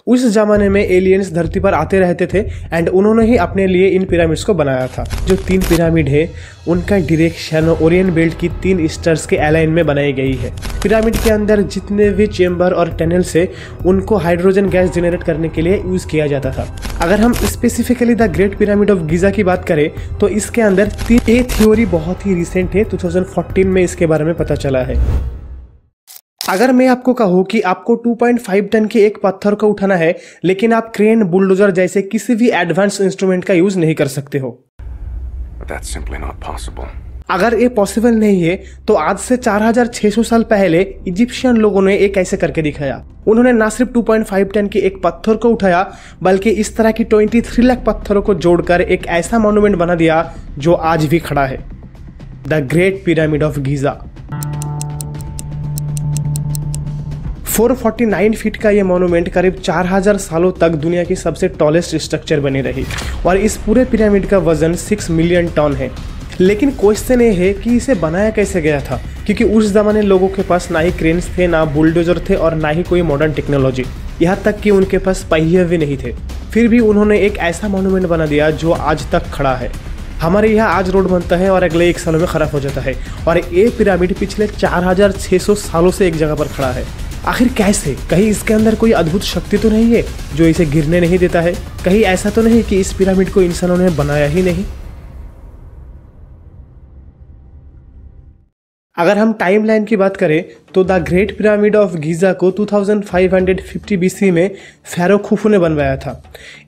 उस जमाने में एलियंस धरती पर आते रहते थे एंड उन्होंने ही अपने लिए इन पिरामिड्स को बनाया था। जो 3 पिरामिड है उनका डायरेक्शन ओरियन बेल्ट की 3 स्टार्स के अलाइन में बनाई गई है। पिरामिड के अंदर जितने भी चेंबर और टनल्स है उनको हाइड्रोजन गैस जनरेट करने के लिए यूज किया जाता था। अगर हम specifically the great pyramid of Giza की बात करें तो इसके अंदर ये थ्योरी बहुत ही रिसेंट है, 2014 में इसके बारे में पता चला है। अगर मैं आपको कहूँ कि आपको 2.5 टन के एक पत्थर को उठाना है लेकिन आप क्रेन, बुलडोजर जैसे किसी भी एडवांस इंस्ट्रूमेंट का यूज नहीं कर सकते हो, That's simply not possible. अगर ये पॉसिबल नहीं है तो आज से 4600 साल पहले इजिप्शियन लोगों ने एक ऐसे करके दिखाया। उन्होंने ना सिर्फ 2.5 टन के एक पत्थर को उठाया बल्कि इस तरह की 23 लाख पत्थरों को जोड़कर एक ऐसा मॉन्यूमेंट बना दिया जो आज भी खड़ा है, the great pyramid of Giza. 449 feet का ये मॉन्यूमेंट करीब 4000 सालों तक दुनिया की सबसे टॉलेस्ट स्ट्रक्चर बनी रही और इस पूरे पिरामिड का वजन 6 मिलियन टन है। लेकिन क्वेश्चन ये है कि इसे बनाया कैसे गया था, क्योंकि उस जमाने लोगों के पास ना ही क्रेन्स थे, ना बुलडोजर थे और ना ही कोई मॉडर्न टेक्नोलॉजी, यहाँ तक कि उनके पास पहिए भी नहीं थे। फिर भी उन्होंने एक ऐसा मॉन्यूमेंट बना दिया जो आज तक खड़ा है। हमारे यहाँ आज रोड बनता है और अगले 1 सालों में खराब हो जाता है और ये पिरामिड पिछले 4600 सालों से एक जगह पर खड़ा है। आखिर कैसे? कहीं इसके अंदर कोई अद्भुत शक्ति तो नहीं है जो इसे गिरने नहीं देता है? कहीं ऐसा तो नहीं कि इस पिरामिड को इंसानों ने बनाया ही नहीं? अगर हम टाइमलाइन की बात करें तो the great pyramid of Giza को 2550 BC में फेरो खुफू ने बनवाया था।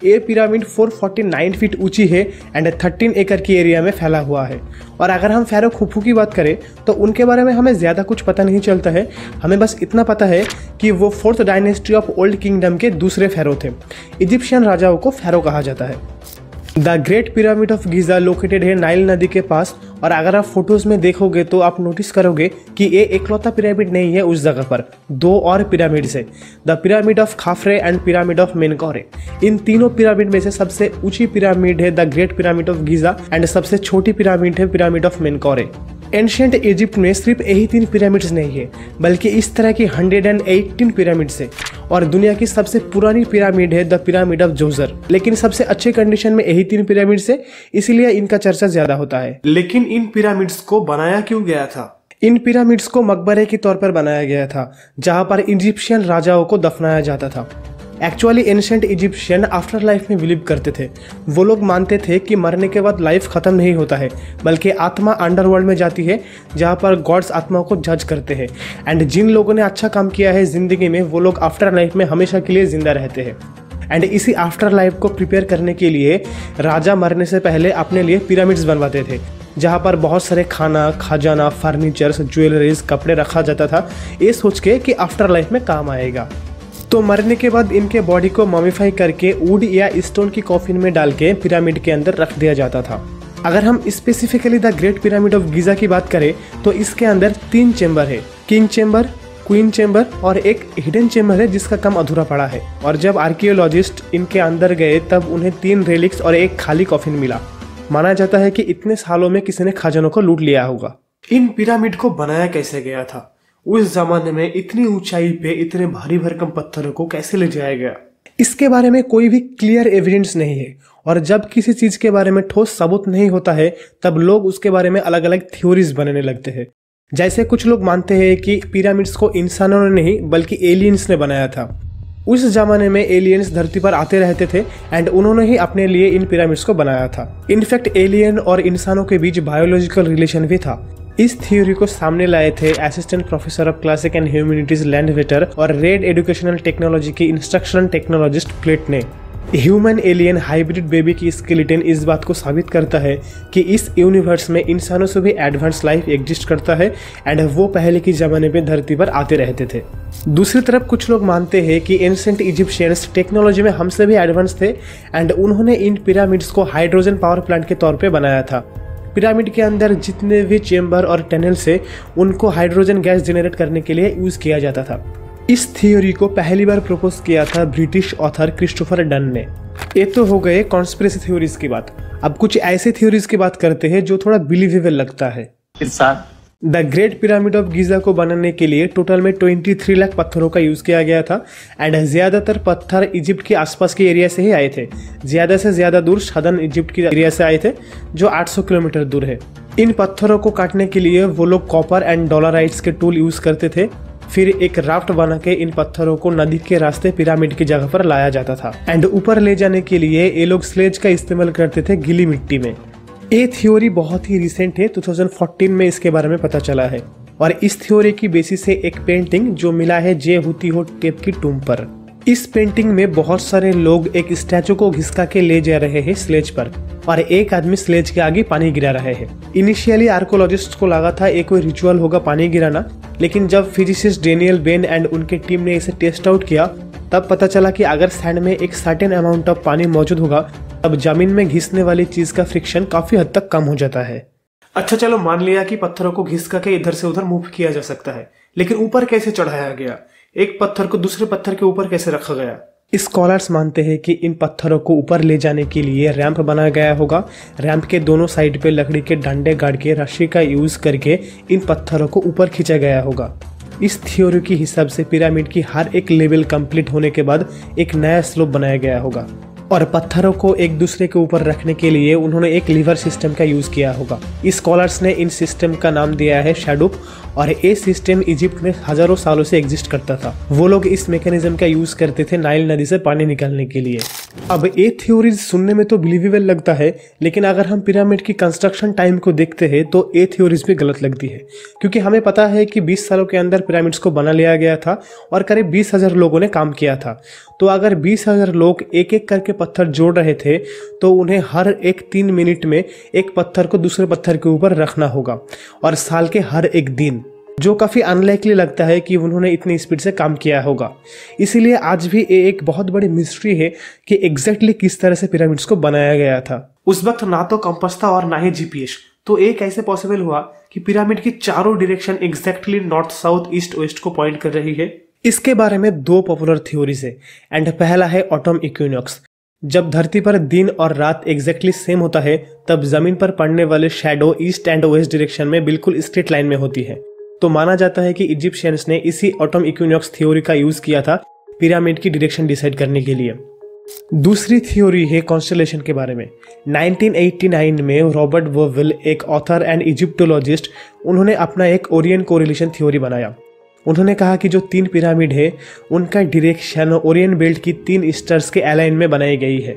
ये पिरामिड 449 फीट ऊंची है एंड 13 एकड़ की एरिया में फैला हुआ है। और अगर हम फेरो खुफू की बात करें तो उनके बारे में हमें ज़्यादा कुछ पता नहीं चलता है। हमें बस इतना पता है कि वो 4th dynasty of old kingdom के दूसरे फेरो थे। इजिप्शियन राजाओं को फेरो कहा जाता है। The great pyramid of Giza located है नाइल नदी के पास और अगर आप फोटोज में देखोगे तो आप नोटिस करोगे कि ये एकलौता पिरामिड नहीं है। उस जगह पर 2 और पिरामिड्स है, the pyramid of Khafre and pyramid of Menkaure. इन तीनों पिरामिड में से सबसे ऊंची पिरामिड है the great pyramid of Giza and सबसे छोटी पिरामिड है pyramid of Menkaure. Ancient Egypt में सिर्फ यही 3 पिरामिड्स नहीं है बल्कि इस तरह की 118 पिरामिड्स है और दुनिया की सबसे पुरानी पिरामिड है द पिरामिड ऑफ जोजर। लेकिन सबसे अच्छे कंडीशन में यही 3 पिरामिड्स है, इसलिए इनका चर्चा ज्यादा होता है। लेकिन इन पिरामिड्स को बनाया क्यों गया था? इन पिरामिड्स को मकबरे के तौर पर बनाया गया था जहां पर इजिप्शियन राजाओं को दफनाया जाता था। Actually ancient Egyptian after life में बिलीव करते थे। वो लोग मानते थे कि मरने के बाद लाइफ खत्म नहीं होता है बल्कि आत्मा अंडरवर्ल्ड में जाती है जहाँ पर गॉड्स आत्माओं को जज करते हैं एंड जिन लोगों ने अच्छा काम किया है जिंदगी में वो लोग आफ्टर लाइफ में हमेशा के लिए जिंदा रहते हैं। एंड इसी आफ्टर लाइफ को प्रिपेयर करने के लिए राजा मरने से पहले अपने लिए पिरामिड्स बनवाते थे जहाँ पर बहुत सारे खाना, खजाना, फर्नीचर्स, ज्वेलरीज, कपड़े रखा जाता था, ये सोच के कि आफ्टर लाइफ में काम आएगा। तो मरने के बाद इनके बॉडी को मॉमिफाई करके वुड या स्टोन की कॉफिन में डाल के पिरामिड के अंदर रख दिया जाता था। अगर हम specifically the great pyramid of Giza की बात करें तो इसके अंदर 3 चेंबर है, किंग चेंबर, क्वीन चेंबर और एक हिडन चेंबर है जिसका काम अधूरा पड़ा है। और जब आर्कियोलॉजिस्ट इनके अंदर गए तब उन्हें 3 रेलिक्स और एक खाली कॉफिन मिला। माना जाता है कि इतने सालों में किसी ने खजानों को लूट लिया होगा। इन पिरामिड को बनाया कैसे गया था? उस जमाने में इतनी ऊंचाई पे इतने भारी भरकम पत्थरों को कैसे ले जाया गया? इसके बारे में कोई भी क्लियर एविडेंस नहीं है और जब किसी चीज के बारे में ठोस सबूत नहीं होता है तब लोग उसके बारे में अलग अलग थ्योरीज बनाने लगते हैं। जैसे कुछ लोग मानते हैं कि पिरामिड्स को इंसानों ने नहीं बल्कि एलियंस ने बनाया था। उस जमाने में एलियंस धरती पर आते रहते थे एंड उन्होंने ही अपने लिए इन पिरामिड्स को बनाया था। इनफैक्ट एलियन और इंसानों के बीच बायोलॉजिकल रिलेशन भी था। इस थ्योरी को सामने लाए थे assistant professor of classic and humanities Landvater और रेड एजुकेशनल टेक्नोलॉजी के इंस्ट्रक्शनल टेक्नोलॉजिस्ट प्लेट ने। ह्यूमन एलियन हाइब्रिड बेबी की स्केलेटन इस बात को साबित करता है कि इस यूनिवर्स में इंसानों से भी एडवांस लाइफ एग्जिस्ट करता है एंड वो पहले के जमाने में धरती पर आते रहते थे। दूसरी तरफ कुछ लोग मानते हैं कि एंशिएंट इजिप्शियंस टेक्नोलॉजी में हमसे भी एडवांस थे एंड उन्होंने इन पिरामिड्स को हाइड्रोजन पावर प्लांट के तौर पर बनाया था। पिरामिड के अंदर जितने भी चेंबर और टनल्स है उनको हाइड्रोजन गैस जनरेट करने के लिए यूज किया जाता था। इस थ्योरी को पहली बार प्रपोज किया था ब्रिटिश ऑथर क्रिस्टोफर डन ने। ये तो हो गए कॉन्स्पिरेसी थ्योरीज की बात। अब कुछ ऐसे थ्योरीज की बात करते हैं जो थोड़ा बिलीवेबल लगता है। इंसान the great pyramid of Giza को बनाने के लिए टोटल में 23 लाख पत्थरों का यूज़ किया गया था एंड ज़्यादातर पत्थर इजिप्ट के आसपास के एरिया से ही आए थे। ज़्यादा से ज़्यादा दूर सदर्न इजिप्ट के एरिया से आए थे जो 800 किलोमीटर दूर है। इन पत्थरों को काटने के लिए वो लोग कॉपर एंड डॉलराइट्स के टूल यूज़ करते थे। फिर एक राफ्ट बना के इन पत्थरों को नदी के रास्ते पिरामिड की जगह पर लाया जाता था एंड ऊपर ले जाने के लिए ये लोग स्लेज का इस्तेमाल करते थे गीली मिट्टी में। ये थ्योरी बहुत ही रिसेंट है, 2014 में इसके बारे में पता चला है और इस थ्योरी की बेसिस से एक पेंटिंग जो मिला है जेहुतीहोटप की टूम पर। इस पेंटिंग में बहुत सारे लोग एक स्टैचू को घिसका के ले जा रहे हैं स्लेज पर और एक आदमी स्लेज के आगे पानी गिरा रहे हैं। इनिशियली आर्कोलॉजिस्ट को लगा था ये कोई रिचुअल होगा पानी गिराना, लेकिन जब फिजिसिस्ट डेनियल बेन एंड उनके टीम ने इसे टेस्ट आउट किया तब पता चला कि अगर सैंड में एक सर्टेन अमाउंट ऑफ पानी मौजूद होगा तब जमीन में घिसने वाली चीज का फ्रिक्शन काफी हद तक कम हो जाता है। अच्छा चलो मान लिया कि पत्थरों को घिसका के इधर से उधर मूव किया जा सकता है, लेकिन ऊपर कैसे चढ़ाया गया? एक पत्थर को दूसरे पत्थर के ऊपर कैसे रखा गया? स्कॉलर्स मानते हैं कि इन पत्थरों को ऊपर ले जाने के लिए रैंप बनाया गया होगा। रैंप के दोनों साइड पे लकड़ी के डंडे गाड़ के रस्सी का यूज करके इन पत्थरों को ऊपर खींचा गया होगा। इस थ्योरी के हिसाब से पिरामिड की हर एक लेवल कंप्लीट होने के बाद एक नया स्लोप बनाया गया होगा और पत्थरों को एक दूसरे के ऊपर रखने के लिए उन्होंने एक लीवर सिस्टम का यूज किया होगा। स्कॉलर्स ने इन सिस्टम का नाम दिया है शैडूप और ये सिस्टम इजिप्ट में हजारों सालों से एग्जिस्ट करता था। वो लोग इस मैकेनिज्म का यूज करते थे नाइल नदी से पानी निकालने के लिए। अब ये थ्योरीज सुनने में तो बिलीवेबल लगता है, लेकिन अगर हम पिरामिड की कंस्ट्रक्शन टाइम को देखते हैं तो ये थ्योरीज भी गलत लगती है, क्योंकि हमें पता है कि 20 सालों के अंदर पिरामिड्स को बना लिया गया था और करीब 20,000 लोगों ने काम किया था। तो अगर 20,000 लोग एक एक करके पत्थर जोड़ रहे थे तो उन्हें हर एक 3 मिनट में एक पत्थर को दूसरे पत्थर के ऊपर रखना होगा और साल के हर एक दिन, जो काफी अनलाइकली लगता है कि उन्होंने इतनी स्पीड से काम किया होगा। इसीलिए आज भी ये एक बहुत बड़ी मिस्ट्री है कि एग्जैक्टली किस तरह से पिरामिड्स को बनाया गया था। उस वक्त ना तो कंपास था और ना ही जीपीएस, तो ये कैसे पॉसिबल हुआ कि पिरामिड की चारों direction exactly north south east west को पॉइंट कर रही है? इसके बारे में 2 पॉपुलर थ्योरीज है एंड पहला है ऑटम इक्विनॉक्स। जब धरती पर दिन और रात एग्जैक्टली सेम होता है तब जमीन पर पड़ने वाले shadow east and west direction में बिल्कुल स्ट्रेट लाइन में होती है। तो माना जाता है कि इजिप्शियंस ने इसी ऑटम इक्विनॉक्स थ्योरी का यूज किया था पिरामिड की डायरेक्शन डिसाइड करने के लिए। दूसरी थ्योरी है कॉन्स्टेलेशन के बारे में। 1989 में रॉबर्ट वर्विल, एक ऑथर एंड इजिप्टोलॉजिस्ट, उन्होंने अपना एक ओरियन कोरिलेशन थ्योरी बनाया। उन्होंने कहा कि जो 3 पिरामिड है उनका डायरेक्शन ओरियन बेल्ट की 3 स्टार्स के अलाइन में बनाई गई है।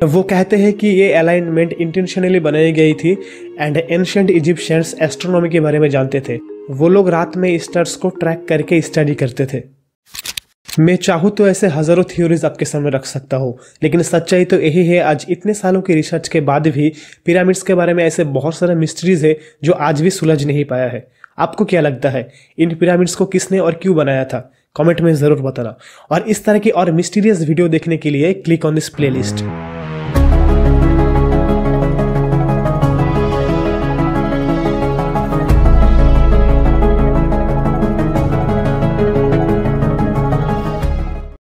वो कहते हैं कि ये अलाइनमेंट इंटेंशनली बनाई गई थी एंड एंशिएंट इजिप्शियंस एस्ट्रोनॉमी के बारे में जानते थे। वो लोग रात में स्टार्स को ट्रैक करके स्टडी करते थे। मैं चाहूँ तो ऐसे हजारों थ्योरीज आपके सामने रख सकता हूँ, लेकिन सच्चाई तो यही है, आज इतने सालों की रिसर्च के बाद भी पिरामिड्स के बारे में ऐसे बहुत सारे मिस्ट्रीज है जो आज भी सुलझ नहीं पाया है। आपको क्या लगता है इन पिरामिड्स को किसने और क्यों बनाया था? कमेंट में जरूर बताना। और इस तरह की और मिस्टीरियस वीडियो देखने के लिए क्लिक ऑन दिस प्लेलिस्ट।